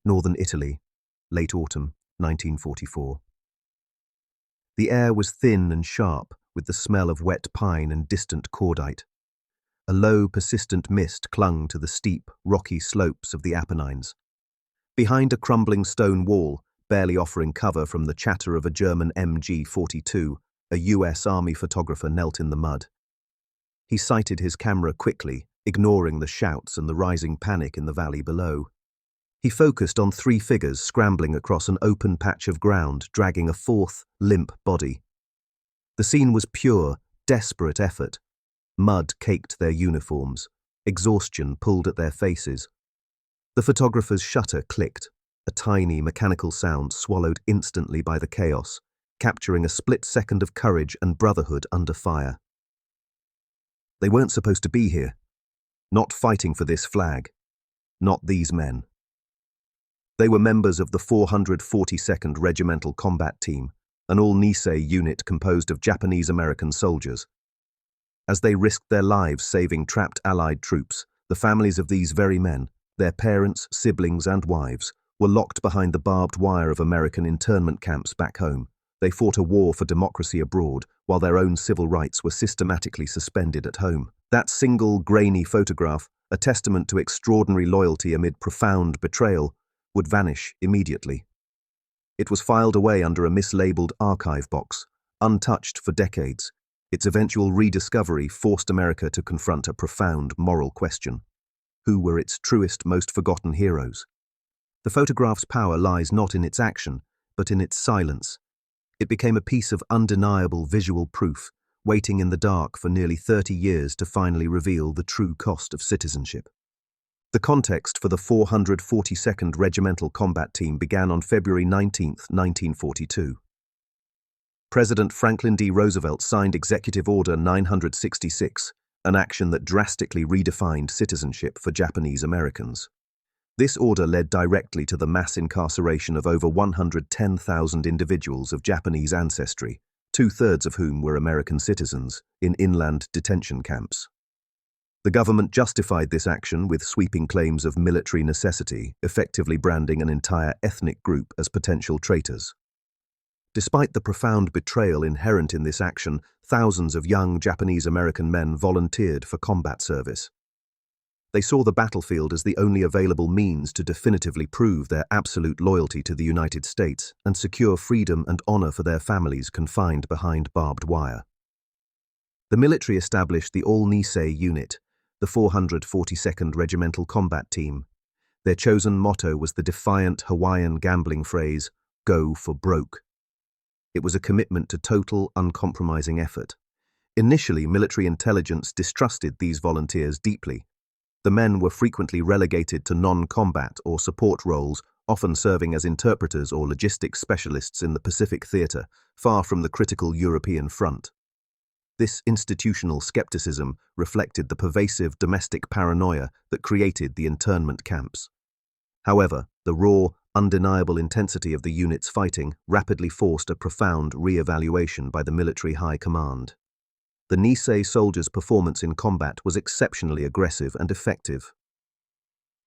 northern Italy, late autumn, 1944. The air was thin and sharp, with the smell of wet pine and distant cordite. A low, persistent mist clung to the steep, rocky slopes of the Apennines. Behind a crumbling stone wall, barely offering cover from the chatter of a German MG-42, a US Army photographer knelt in the mud. He sighted his camera quickly, ignoring the shouts and the rising panic in the valley below. He focused on three figures scrambling across an open patch of ground, dragging a fourth, limp body. The scene was pure, desperate effort. Mud caked their uniforms. Exhaustion pulled at their faces. The photographer's shutter clicked, a tiny mechanical sound swallowed instantly by the chaos, capturing a split second of courage and brotherhood under fire. They weren't supposed to be here. Not fighting for this flag. Not these men. They were members of the 442nd Regimental Combat Team, an all-Nisei unit composed of Japanese-American soldiers. As they risked their lives saving trapped Allied troops, the families of these very men, their parents, siblings, and wives, were locked behind the barbed wire of American internment camps back home. They fought a war for democracy abroad, while their own civil rights were systematically suspended at home. That single, grainy photograph, a testament to extraordinary loyalty amid profound betrayal, would vanish immediately. It was filed away under a mislabeled archive box, untouched for decades. Its eventual rediscovery forced America to confront a profound moral question. Who were its truest, most forgotten heroes? The photograph's power lies not in its action, but in its silence. It became a piece of undeniable visual proof, waiting in the dark for nearly 30 years to finally reveal the true cost of citizenship. The context for the 442nd Regimental Combat Team began on February 19, 1942. President Franklin D. Roosevelt signed Executive Order 966, an action that drastically redefined citizenship for Japanese Americans. This order led directly to the mass incarceration of over 110,000 individuals of Japanese ancestry, two-thirds of whom were American citizens, in inland detention camps. The government justified this action with sweeping claims of military necessity, effectively branding an entire ethnic group as potential traitors. Despite the profound betrayal inherent in this action, thousands of young Japanese-American men volunteered for combat service. They saw the battlefield as the only available means to definitively prove their absolute loyalty to the United States and secure freedom and honor for their families confined behind barbed wire. The military established the all-Nisei unit, the 442nd Regimental Combat Team. Their chosen motto was the defiant Hawaiian gambling phrase, "Go for broke." It was a commitment to total, uncompromising effort. Initially, military intelligence distrusted these volunteers deeply. The men were frequently relegated to non-combat or support roles, often serving as interpreters or logistics specialists in the Pacific Theater, far from the critical European front. This institutional skepticism reflected the pervasive domestic paranoia that created the internment camps. However, the raw, undeniable intensity of the unit's fighting rapidly forced a profound re-evaluation by the military high command. The Nisei soldiers' performance in combat was exceptionally aggressive and effective.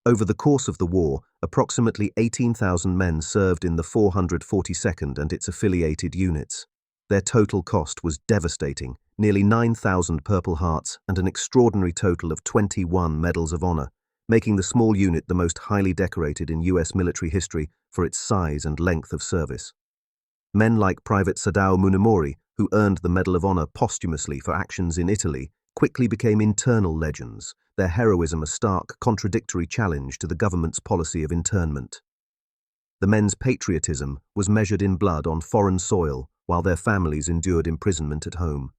Over the course of the war, approximately 18,000 men served in the 442nd and its affiliated units. Their total cost was devastating, nearly 9,000 Purple Hearts and an extraordinary total of 21 Medals of Honor, making the small unit the most highly decorated in U.S. military history for its size and length of service. Men like Private Sadao Munemori, who earned the Medal of Honor posthumously for actions in Italy, quickly became internal legends, their heroism a stark, contradictory challenge to the government's policy of internment. The men's patriotism was measured in blood on foreign soil, while their families endured imprisonment at home.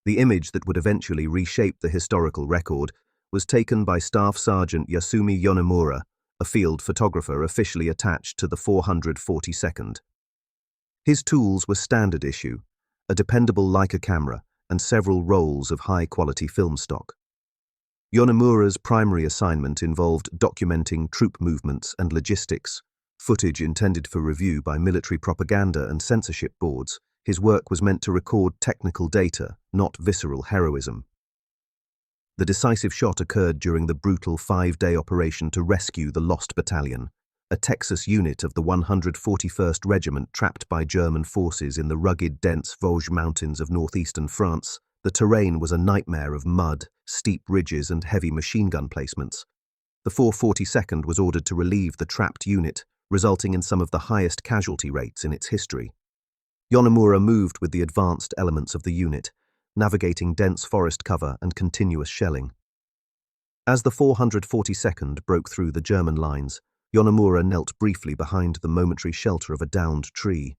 The image that would eventually reshape the historical record was taken by Staff Sergeant Yasumi Yonemura, a field photographer officially attached to the 442nd. His tools were standard issue, a dependable Leica camera, and several rolls of high-quality film stock. Yonemura's primary assignment involved documenting troop movements and logistics, footage intended for review by military propaganda and censorship boards. His work was meant to record technical data, not visceral heroism. The decisive shot occurred during the brutal 5-day operation to rescue the Lost Battalion, a Texas unit of the 141st Regiment trapped by German forces in the rugged, dense Vosges Mountains of northeastern France. The terrain was a nightmare of mud, steep ridges and heavy machine gun placements. The 442nd was ordered to relieve the trapped unit, resulting in some of the highest casualty rates in its history. Yonemura moved with the advanced elements of the unit, navigating dense forest cover and continuous shelling. As the 442nd broke through the German lines, Yonemura knelt briefly behind the momentary shelter of a downed tree.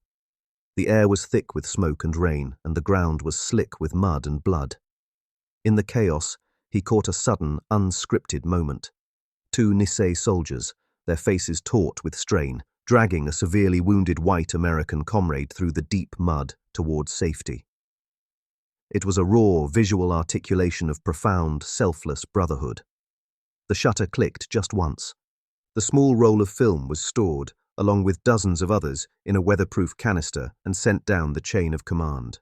The air was thick with smoke and rain, and the ground was slick with mud and blood. In the chaos, he caught a sudden, unscripted moment. Two Nisei soldiers, their faces taut with strain, dragging a severely wounded white American comrade through the deep mud towards safety. It was a raw, visual articulation of profound, selfless brotherhood. The shutter clicked just once. The small roll of film was stored, along with dozens of others, in a weatherproof canister and sent down the chain of command.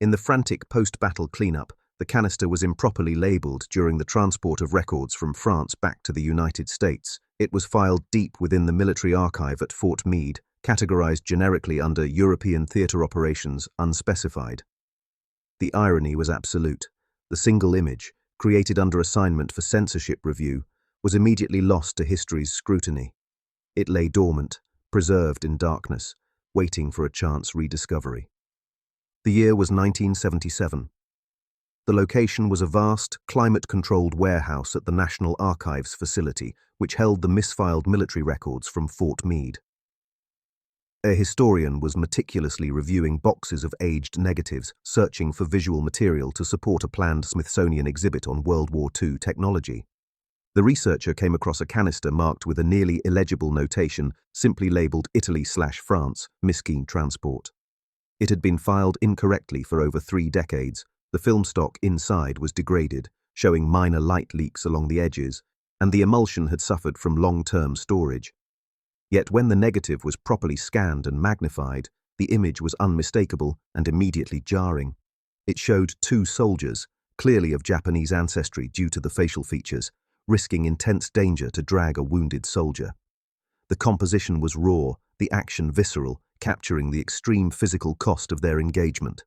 In the frantic post-battle cleanup, the canister was improperly labeled during the transport of records from France back to the United States. It was filed deep within the military archive at Fort Meade, categorized generically under European Theatre Operations Unspecified. The irony was absolute. The single image, created under assignment for censorship review, was immediately lost to history's scrutiny. It lay dormant, preserved in darkness, waiting for a chance rediscovery. The year was 1977. The location was a vast, climate-controlled warehouse at the National Archives facility, which held the misfiled military records from Fort Meade. A historian was meticulously reviewing boxes of aged negatives, searching for visual material to support a planned Smithsonian exhibit on World War II technology. The researcher came across a canister marked with a nearly illegible notation, simply labeled Italy/France, Miskin Transport. It had been filed incorrectly for over 3 decades. The film stock inside was degraded, showing minor light leaks along the edges, and the emulsion had suffered from long-term storage. Yet when the negative was properly scanned and magnified, the image was unmistakable and immediately jarring. It showed 2 soldiers, clearly of Japanese ancestry due to the facial features, risking intense danger to drag a wounded soldier. The composition was raw, the action visceral, capturing the extreme physical cost of their engagement.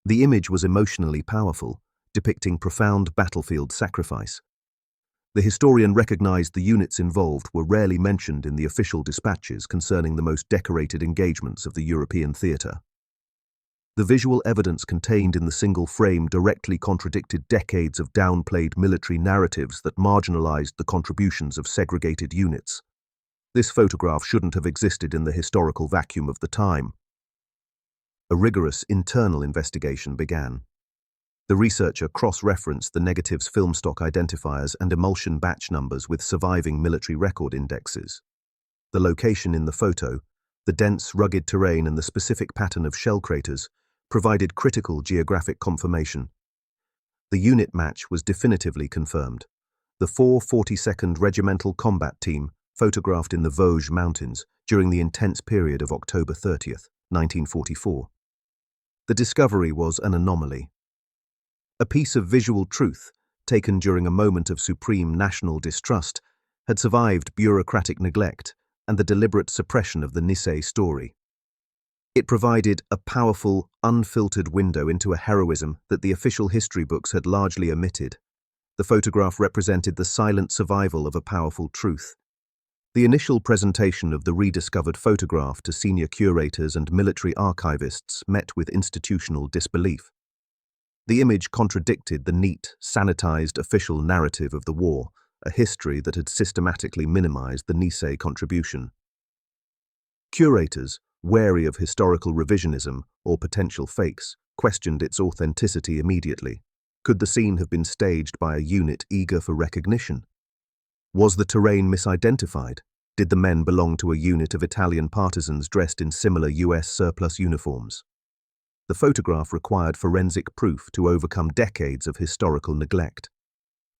The image was emotionally powerful, depicting profound battlefield sacrifice. The historian recognized the units involved were rarely mentioned in the official dispatches concerning the most decorated engagements of the European theatre. The visual evidence contained in the single frame directly contradicted decades of downplayed military narratives that marginalized the contributions of segregated units. This photograph shouldn't have existed in the historical vacuum of the time. A rigorous internal investigation began. The researcher cross-referenced the negative's film stock identifiers and emulsion batch numbers with surviving military record indexes. The location in the photo, the dense, rugged terrain and the specific pattern of shell craters provided critical geographic confirmation. The unit match was definitively confirmed. The 442nd Regimental Combat Team, photographed in the Vosges Mountains during the intense period of October 30th, 1944. The discovery was an anomaly. A piece of visual truth, taken during a moment of supreme national distrust, had survived bureaucratic neglect and the deliberate suppression of the Nisei story. It provided a powerful, unfiltered window into a heroism that the official history books had largely omitted. The photograph represented the silent survival of a powerful truth. The initial presentation of the rediscovered photograph to senior curators and military archivists met with institutional disbelief. The image contradicted the neat, sanitized official narrative of the war, a history that had systematically minimized the Nisei contribution. Curators, wary of historical revisionism or potential fakes, questioned its authenticity immediately. Could the scene have been staged by a unit eager for recognition? Was the terrain misidentified? Did the men belong to a unit of Italian partisans dressed in similar US surplus uniforms? The photograph required forensic proof to overcome decades of historical neglect.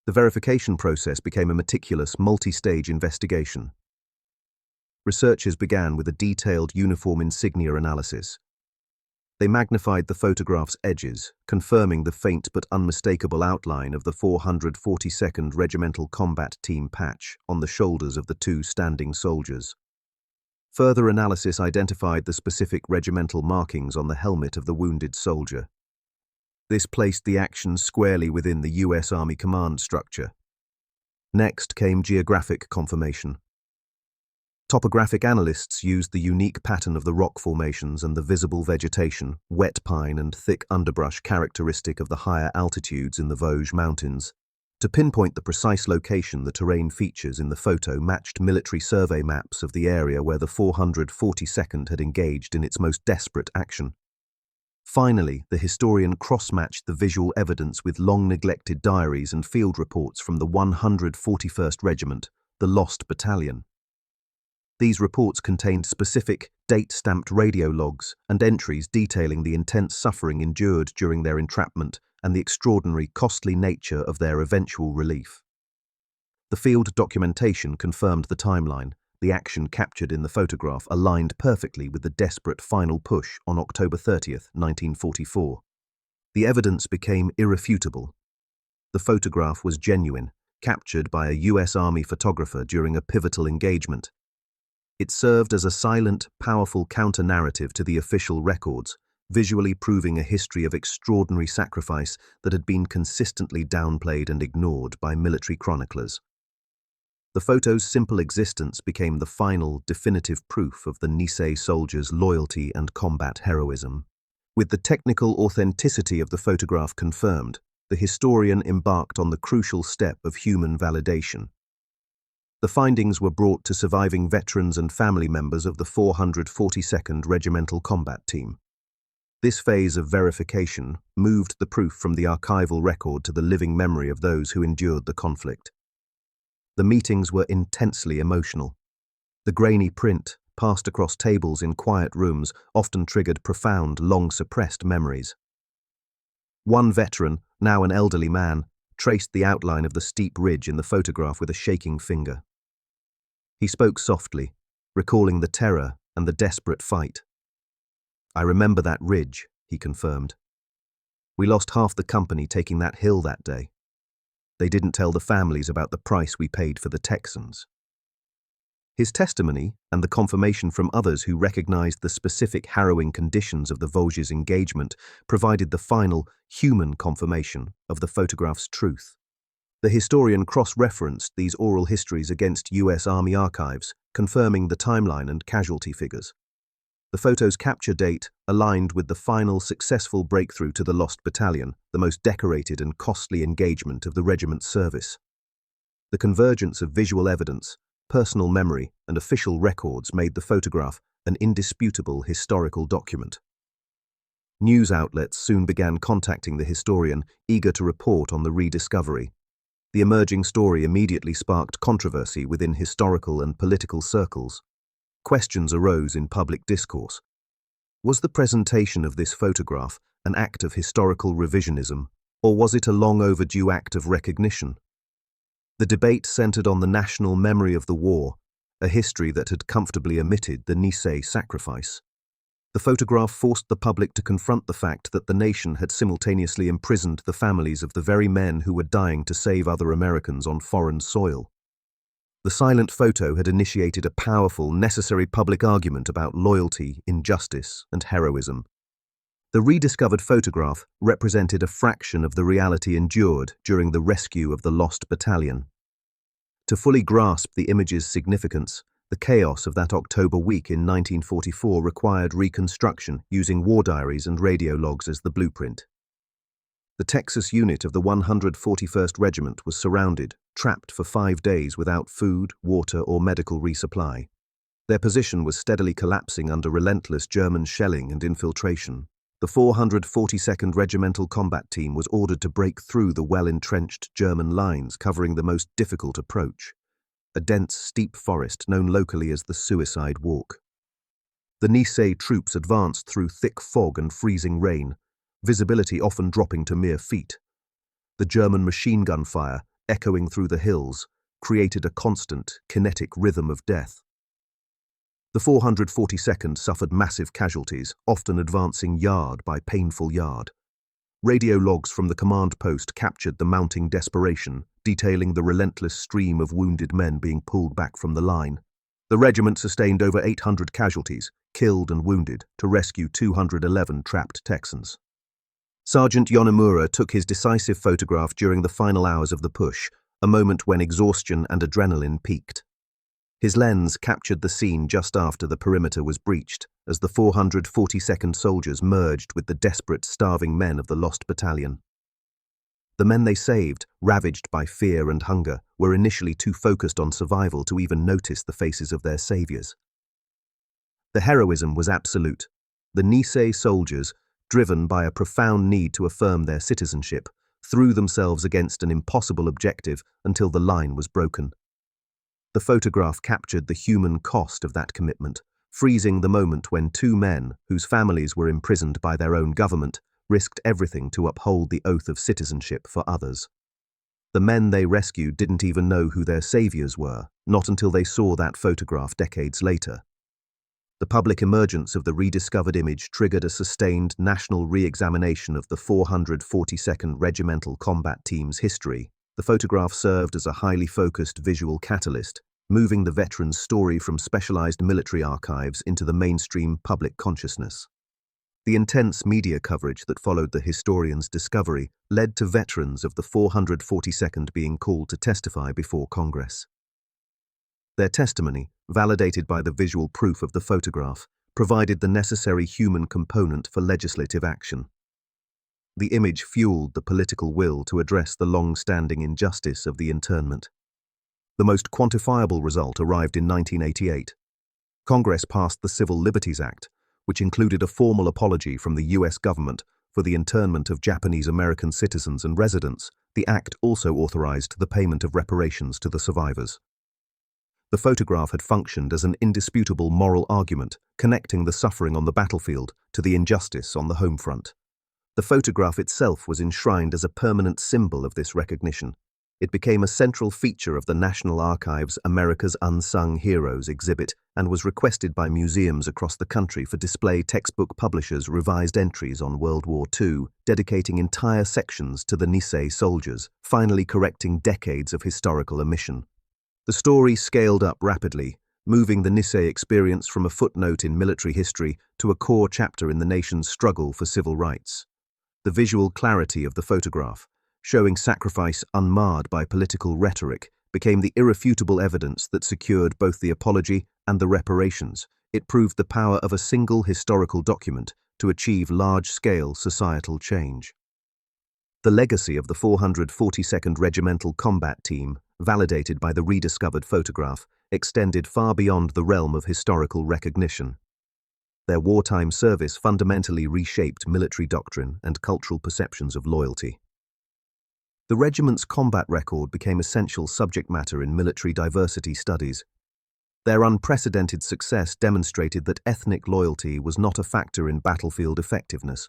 The verification process became a meticulous, multi-stage investigation. Researchers began with a detailed uniform insignia analysis. They magnified the photograph's edges, confirming the faint but unmistakable outline of the 442nd Regimental Combat Team patch on the shoulders of the two standing soldiers. Further analysis identified the specific regimental markings on the helmet of the wounded soldier. This placed the action squarely within the U.S. Army command structure. Next came geographic confirmation. Topographic analysts used the unique pattern of the rock formations and the visible vegetation, wet pine and thick underbrush characteristic of the higher altitudes in the Vosges Mountains, to pinpoint the precise location the terrain features in the photo matched military survey maps of the area where the 442nd had engaged in its most desperate action. Finally, the historian cross-matched the visual evidence with long-neglected diaries and field reports from the 141st Regiment, the Lost Battalion. These reports contained specific, date-stamped radio logs and entries detailing the intense suffering endured during their entrapment and the extraordinary, costly nature of their eventual relief. The field documentation confirmed the timeline. The action captured in the photograph aligned perfectly with the desperate final push on October 30th, 1944. The evidence became irrefutable. The photograph was genuine, captured by a U.S. Army photographer during a pivotal engagement. It served as a silent, powerful counter-narrative to the official records, visually proving a history of extraordinary sacrifice that had been consistently downplayed and ignored by military chroniclers. The photo's simple existence became the final, definitive proof of the Nisei soldiers' loyalty and combat heroism. With the technical authenticity of the photograph confirmed, the historian embarked on the crucial step of human validation. The findings were brought to surviving veterans and family members of the 442nd Regimental Combat Team. This phase of verification moved the proof from the archival record to the living memory of those who endured the conflict. The meetings were intensely emotional. The grainy print, passed across tables in quiet rooms, often triggered profound, long-suppressed memories. One veteran, now an elderly man, traced the outline of the steep ridge in the photograph with a shaking finger. He spoke softly, recalling the terror and the desperate fight. "I remember that ridge," he confirmed. "We lost half the company taking that hill that day. They didn't tell the families about the price we paid for the Texans." His testimony, and the confirmation from others who recognized the specific harrowing conditions of the Vosges engagement, provided the final, human confirmation of the photograph's truth. The historian cross-referenced these oral histories against U.S. Army archives, confirming the timeline and casualty figures. The photo's capture date aligned with the final successful breakthrough to the Lost Battalion, the most decorated and costly engagement of the regiment's service. The convergence of visual evidence, personal memory, and official records made the photograph an indisputable historical document. News outlets soon began contacting the historian, eager to report on the rediscovery. The emerging story immediately sparked controversy within historical and political circles. Questions arose in public discourse. Was the presentation of this photograph an act of historical revisionism, or was it a long overdue act of recognition? The debate centered on the national memory of the war, a history that had comfortably omitted the Nisei sacrifice. The photograph forced the public to confront the fact that the nation had simultaneously imprisoned the families of the very men who were dying to save other Americans on foreign soil. The silent photo had initiated a powerful, necessary public argument about loyalty, injustice, and heroism. The rediscovered photograph represented a fraction of the reality endured during the rescue of the Lost Battalion. To fully grasp the image's significance, the chaos of that October week in 1944 required reconstruction using war diaries and radio logs as the blueprint. The Texas unit of the 141st Regiment was surrounded, trapped for 5 days without food, water, or medical resupply. Their position was steadily collapsing under relentless German shelling and infiltration. The 442nd Regimental Combat Team was ordered to break through the well-entrenched German lines covering the most difficult approach, a dense, steep forest known locally as the Suicide Walk. The Nisei troops advanced through thick fog and freezing rain, visibility often dropping to mere feet. The German machine gun fire, echoing through the hills, created a constant, kinetic rhythm of death. The 442nd suffered massive casualties, often advancing yard by painful yard. Radio logs from the command post captured the mounting desperation, detailing the relentless stream of wounded men being pulled back from the line. The regiment sustained over 800 casualties, killed and wounded, to rescue 211 trapped Texans. Sergeant Yonemura took his decisive photograph during the final hours of the push, a moment when exhaustion and adrenaline peaked. His lens captured the scene just after the perimeter was breached, as the 442nd soldiers merged with the desperate, starving men of the Lost Battalion. The men they saved, ravaged by fear and hunger, were initially too focused on survival to even notice the faces of their saviors. The heroism was absolute. The Nisei soldiers, driven by a profound need to affirm their citizenship, threw themselves against an impossible objective until the line was broken. The photograph captured the human cost of that commitment, freezing the moment when two men, whose families were imprisoned by their own government, risked everything to uphold the oath of citizenship for others. The men they rescued didn't even know who their saviors were, not until they saw that photograph decades later. The public emergence of the rediscovered image triggered a sustained national re-examination of the 442nd Regimental Combat Team's history. The photograph served as a highly focused visual catalyst, moving the veterans' story from specialized military archives into the mainstream public consciousness. The intense media coverage that followed the historian's discovery led to veterans of the 442nd being called to testify before Congress. Their testimony, validated by the visual proof of the photograph, provided the necessary human component for legislative action. The image fueled the political will to address the long-standing injustice of the internment. The most quantifiable result arrived in 1988. Congress passed the Civil Liberties Act, which included a formal apology from the U.S. government for the internment of Japanese American citizens and residents. The act also authorized the payment of reparations to the survivors. The photograph had functioned as an indisputable moral argument, connecting the suffering on the battlefield to the injustice on the home front. The photograph itself was enshrined as a permanent symbol of this recognition. It became a central feature of the National Archives' America's Unsung Heroes exhibit and was requested by museums across the country for display. Textbook publishers revised entries on World War II, dedicating entire sections to the Nisei soldiers, finally correcting decades of historical omission. The story scaled up rapidly, moving the Nisei experience from a footnote in military history to a core chapter in the nation's struggle for civil rights. The visual clarity of the photograph, showing sacrifice unmarred by political rhetoric, became the irrefutable evidence that secured both the apology and the reparations. It proved the power of a single historical document to achieve large-scale societal change. The legacy of the 442nd Regimental Combat Team, validated by the rediscovered photograph, extended far beyond the realm of historical recognition. Their wartime service fundamentally reshaped military doctrine and cultural perceptions of loyalty. The regiment's combat record became essential subject matter in military diversity studies. Their unprecedented success demonstrated that ethnic loyalty was not a factor in battlefield effectiveness.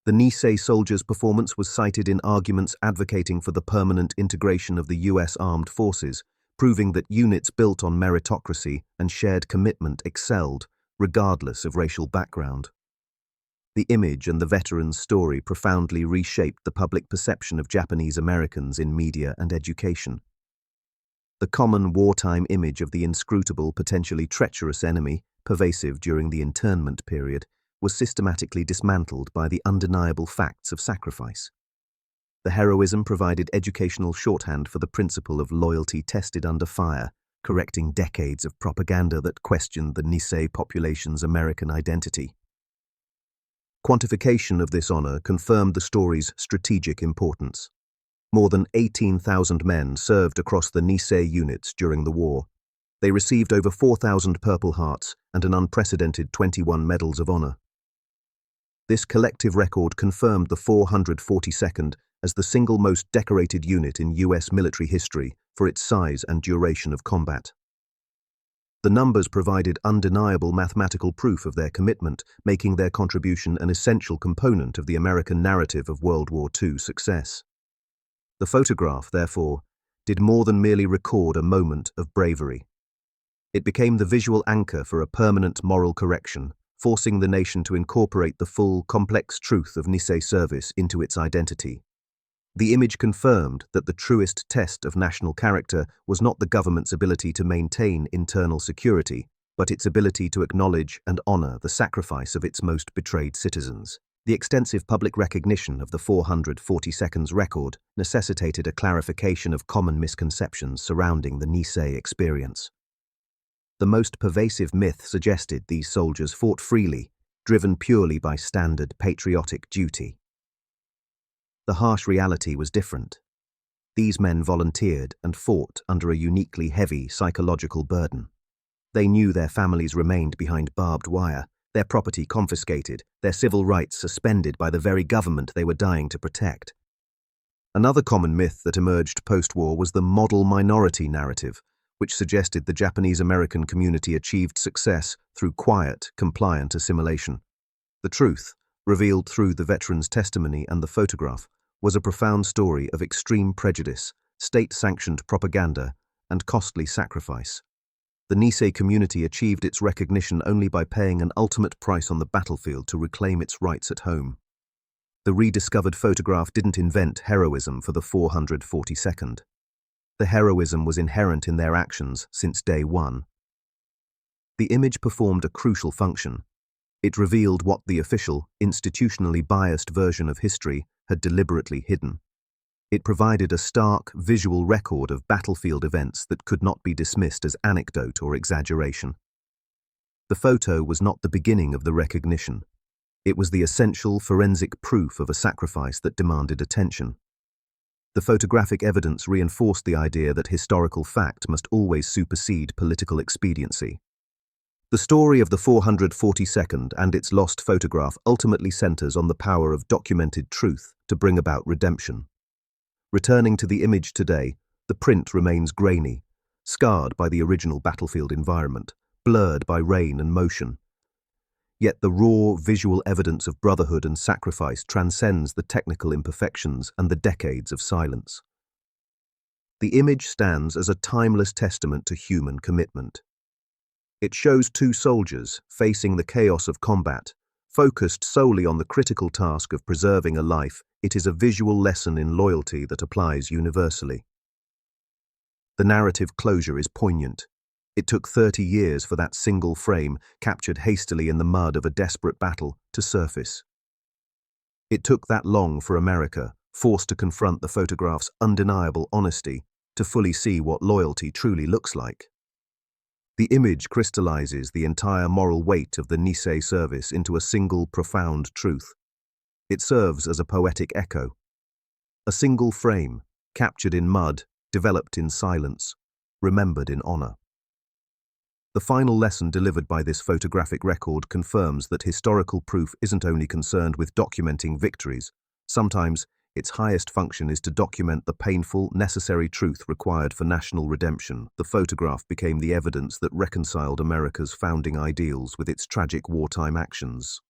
The Nisei soldiers' performance was cited in arguments advocating for the permanent integration of the U.S. armed forces, proving that units built on meritocracy and shared commitment excelled, regardless of racial background. The image and the veterans' story profoundly reshaped the public perception of Japanese Americans in media and education. The common wartime image of the inscrutable, potentially treacherous enemy, pervasive during the internment period, was systematically dismantled by the undeniable facts of sacrifice. The heroism provided educational shorthand for the principle of loyalty tested under fire, correcting decades of propaganda that questioned the Nisei population's American identity. Quantification of this honor confirmed the story's strategic importance. More than 18,000 men served across the Nisei units during the war. They received over 4,000 Purple Hearts and an unprecedented 21 Medals of Honor. This collective record confirmed the 442nd as the single most decorated unit in U.S. military history for its size and duration of combat. The numbers provided undeniable mathematical proof of their commitment, making their contribution an essential component of the American narrative of World War II success. The photograph, therefore, did more than merely record a moment of bravery. It became the visual anchor for a permanent moral correction, forcing the nation to incorporate the full, complex truth of Nisei service into its identity. The image confirmed that the truest test of national character was not the government's ability to maintain internal security, but its ability to acknowledge and honor the sacrifice of its most betrayed citizens. The extensive public recognition of the 442nd's record necessitated a clarification of common misconceptions surrounding the Nisei experience. The most pervasive myth suggested these soldiers fought freely, driven purely by standard patriotic duty. The harsh reality was different. These men volunteered and fought under a uniquely heavy psychological burden. They knew their families remained behind barbed wire, their property confiscated, their civil rights suspended by the very government they were dying to protect. Another common myth that emerged post-war was the model minority narrative, which suggested the Japanese-American community achieved success through quiet, compliant assimilation. The truth, revealed through the veterans' testimony and the photograph, was a profound story of extreme prejudice, state-sanctioned propaganda, and costly sacrifice. The Nisei community achieved its recognition only by paying an ultimate price on the battlefield to reclaim its rights at home. The rediscovered photograph didn't invent heroism for the 442nd. The heroism was inherent in their actions since day one. The image performed a crucial function. It revealed what the official, institutionally biased version of history had deliberately hidden. It provided a stark, visual record of battlefield events that could not be dismissed as anecdote or exaggeration. The photo was not the beginning of the recognition. It was the essential forensic proof of a sacrifice that demanded attention. The photographic evidence reinforced the idea that historical fact must always supersede political expediency. The story of the 442nd and its lost photograph ultimately centers on the power of documented truth to bring about redemption. Returning to the image today, the print remains grainy, scarred by the original battlefield environment, blurred by rain and motion. Yet the raw, visual evidence of brotherhood and sacrifice transcends the technical imperfections and the decades of silence. The image stands as a timeless testament to human commitment. It shows two soldiers facing the chaos of combat, focused solely on the critical task of preserving a life. It is a visual lesson in loyalty that applies universally. The narrative closure is poignant. It took 30 years for that single frame, captured hastily in the mud of a desperate battle, to surface. It took that long for America, forced to confront the photograph's undeniable honesty, to fully see what loyalty truly looks like. The image crystallizes the entire moral weight of the Nisei service into a single profound truth. It serves as a poetic echo. A single frame, captured in mud, developed in silence, remembered in honor. The final lesson delivered by this photographic record confirms that historical proof isn't only concerned with documenting victories. Sometimes, its highest function is to document the painful, necessary truth required for national redemption. The photograph became the evidence that reconciled America's founding ideals with its tragic wartime actions.